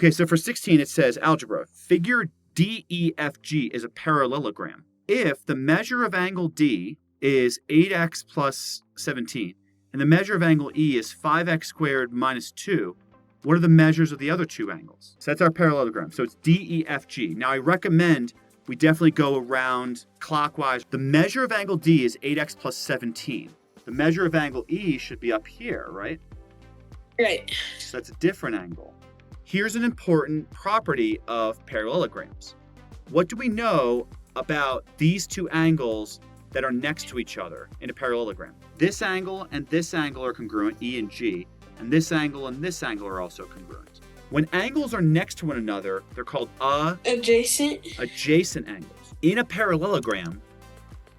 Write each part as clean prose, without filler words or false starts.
Okay, so for 16, it says algebra. Figure DEFG is a parallelogram. If the measure of angle D is 8x plus 17, and the measure of angle E is 5x squared minus 2, what are the measures of the other two angles? So that's our parallelogram. So it's DEFG. Now I recommend we definitely go around clockwise. The measure of angle D is 8x plus 17. The measure of angle E should be up here, right? Right. So that's a different angle. Here's an important property of parallelograms. What do we know about these two angles that are next to each other in a parallelogram? This angle and this angle are congruent, E and G, and this angle and this angle are also congruent. When angles are next to one another, they're called adjacent angles. In a parallelogram,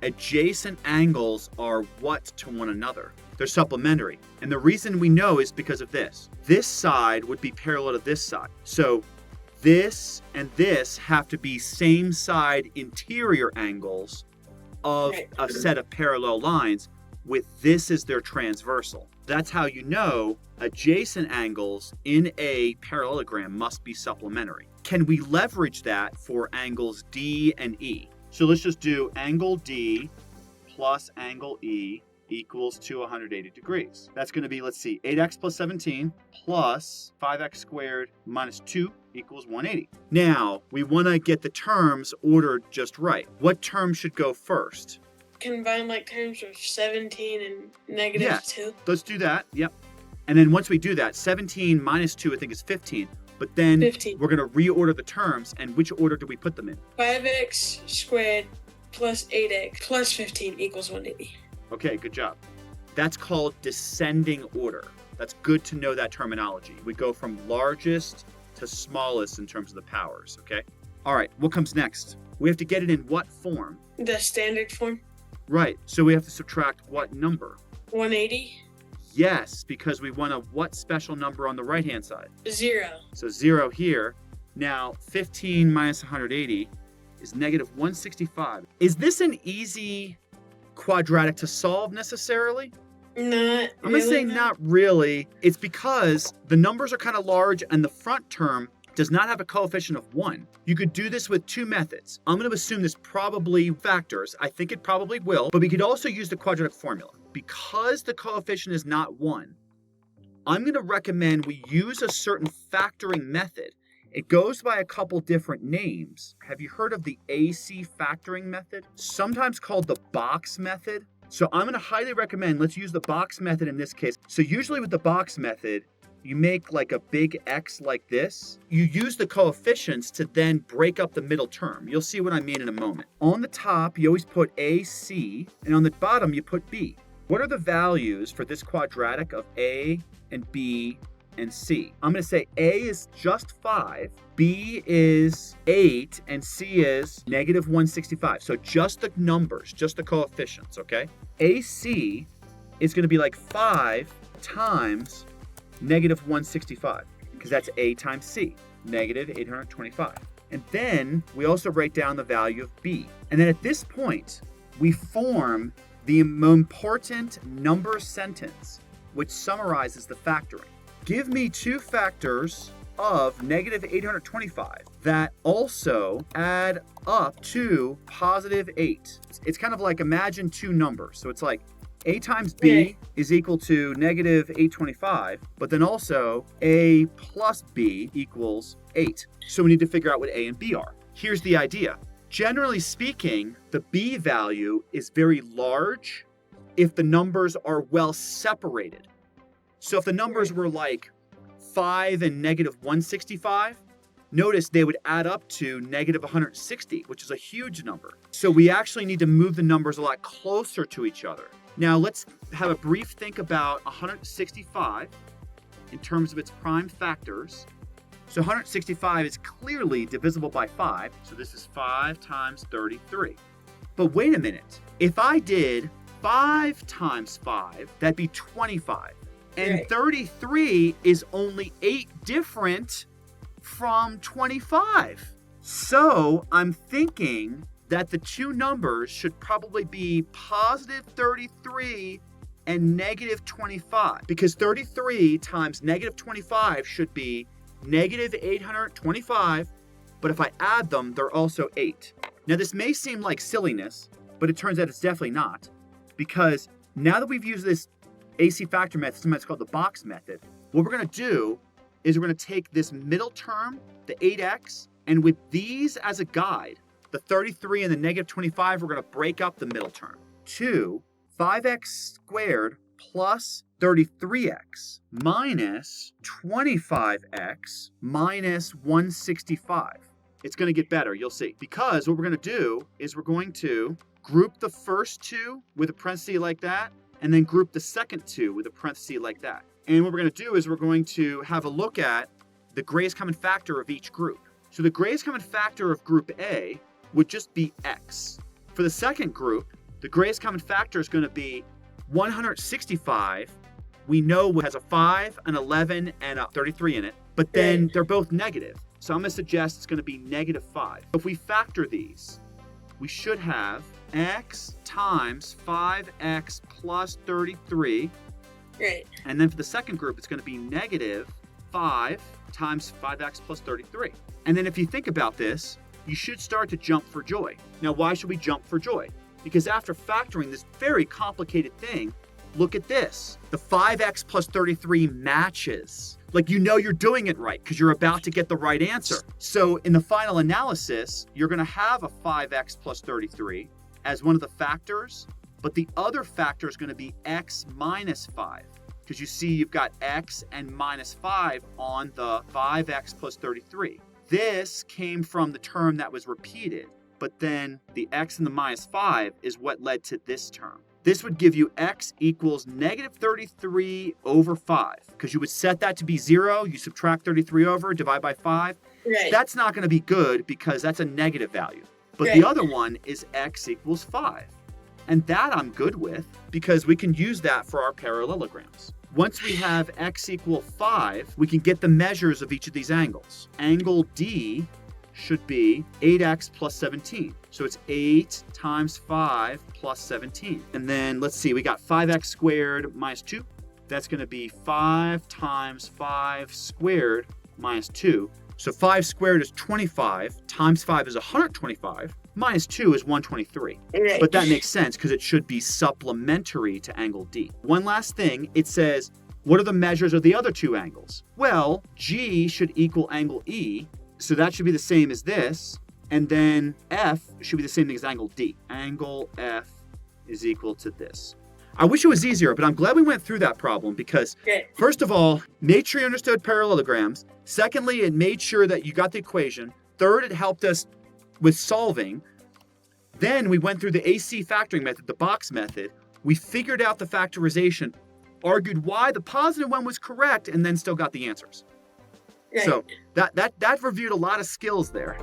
adjacent angles are what to one another? They're supplementary. And the reason we know is because of this. This side would be parallel to this side. So this and this have to be same side interior angles of a set of parallel lines, with this as their transversal. That's how you know adjacent angles in a parallelogram must be supplementary. Can we leverage that for angles D and E? So let's just do angle D plus angle E equals to 180 degrees. That's going to be, let's see, 8x plus 17 plus 5x squared minus 2 equals 180. Now, we want to get the terms ordered just right. What term should go first? Combine like terms of 17 and negative 2. Let's do that. Yep. And then once we do that, 17 minus 2, I think, is 15. But then 15. We're going to reorder the terms. And which order do we put them in? 5x squared plus 8x plus 15 equals 180. Okay, good job. That's called descending order. That's good to know that terminology. We go from largest to smallest in terms of the powers, okay? All right, what comes next? We have to get it in what form? The standard form. Right, so we have to subtract what number? 180. Yes, because we want a what special number on the right-hand side? 0. So 0 here. Now, 15 minus 180 is negative 165. Is this an easy quadratic to solve necessarily? Not I'm going to say no. not really. It's because the numbers are kind of large and the front term does not have a coefficient of 1. You could do this with two methods. I'm going to assume this probably factors. I think it probably will, but we could also use the quadratic formula. Because the coefficient is not 1, I'm going to recommend we use a certain factoring method. It goes by a couple different names. Have you heard of the AC factoring method? Sometimes called the box method. So I'm going to highly recommend, let's use the box method in this case. So usually with the box method, you make like a big X like this. You use the coefficients to then break up the middle term. You'll see what I mean in a moment. On the top, you always put AC, and on the bottom, you put B. What are the values for this quadratic of A and B and C? I'm going to say A is just 5, B is 8, and C is negative 165. So just the numbers, just the coefficients, okay? AC is going to be like 5 times negative 165, because that's A times C, negative 825. And then we also write down the value of B. And then at this point, we form the important number sentence, which summarizes the factoring. Give me two factors of negative 825 that also add up to positive 8. It's kind of like imagine two numbers. So it's like A times B is equal to negative 825, but then also A plus B equals 8. So we need to figure out what A and B are. Here's the idea. Generally speaking, the B value is very large if the numbers are well separated. So if the numbers were like 5 and negative 165, notice they would add up to negative 160, which is a huge number. So we actually need to move the numbers a lot closer to each other. Now let's have a brief think about 165 in terms of its prime factors. So 165 is clearly divisible by 5, so this is 5 times 33. But wait a minute, if I did 5 times 5, that'd be 25. And 33 is only 8 different from 25. So I'm thinking that the two numbers should probably be positive 33 and negative 25, because 33 times negative 25 should be negative 825, but if I add them, they're also 8. Now this may seem like silliness, but it turns out it's definitely not, because now that we've used this AC factor method, sometimes called the box method, what we're going to do is we're going to take this middle term, the 8x, and with these as a guide, the 33 and the negative 25, we're going to break up the middle term. 2, 5x squared plus 33x minus 25x minus 165. It's going to get better, you'll see. Because what we're going to do is we're going to group the first two with a parenthesis like that, and then group the second two with a parenthesis like that. And what we're going to do is we're going to have a look at the greatest common factor of each group. So the greatest common factor of group A would just be x. For the second group, the greatest common factor is going to be 165. We know it has a 5, an 11, and a 33 in it, but then they're both negative. So I'm going to suggest it's going to be negative 5. If we factor these, we should have x times 5x plus 33. Right. And then for the second group, it's going to be negative 5 times 5x plus 33. And then if you think about this, you should start to jump for joy. Now, why should we jump for joy? Because after factoring this very complicated thing, look at this. The 5x plus 33 matches. Like, you know you're doing it right because you're about to get the right answer. So in the final analysis, you're going to have a 5x plus 33 as one of the factors, but the other factor is going to be x minus 5. Because you see you've got x and minus 5 on the 5x plus 33. This came from the term that was repeated, but then the x and the minus 5 is what led to this term. This would give you x equals negative 33 over 5, because you would set that to be 0, you subtract 33 over, divide by 5. Right. That's not going to be good because that's a negative value. But Right. the other one is x equals 5. And that I'm good with because we can use that for our parallelograms. Once we have x equal 5, we can get the measures of each of these angles. Angle D should be 8x plus 17. So it's 8 times 5 plus 17. And then let's see, we got 5x squared minus 2. That's going to be 5 times 5 squared minus 2. So 5 squared is 25, times 5 is 125, minus 2 is 123. Right. But that makes sense because it should be supplementary to angle D. One last thing, it says, what are the measures of the other two angles? Well, G should equal angle E, so that should be the same as this, and then F should be the same thing as angle D. Angle F is equal to this. I wish it was easier, but I'm glad we went through that problem because, first of all, made sure you understood parallelograms. Secondly, it made sure that you got the equation. Third, it helped us with solving. Then we went through the AC factoring method, the box method. We figured out the factorization, argued why the positive one was correct, and then still got the answers. Right. So that reviewed a lot of skills there.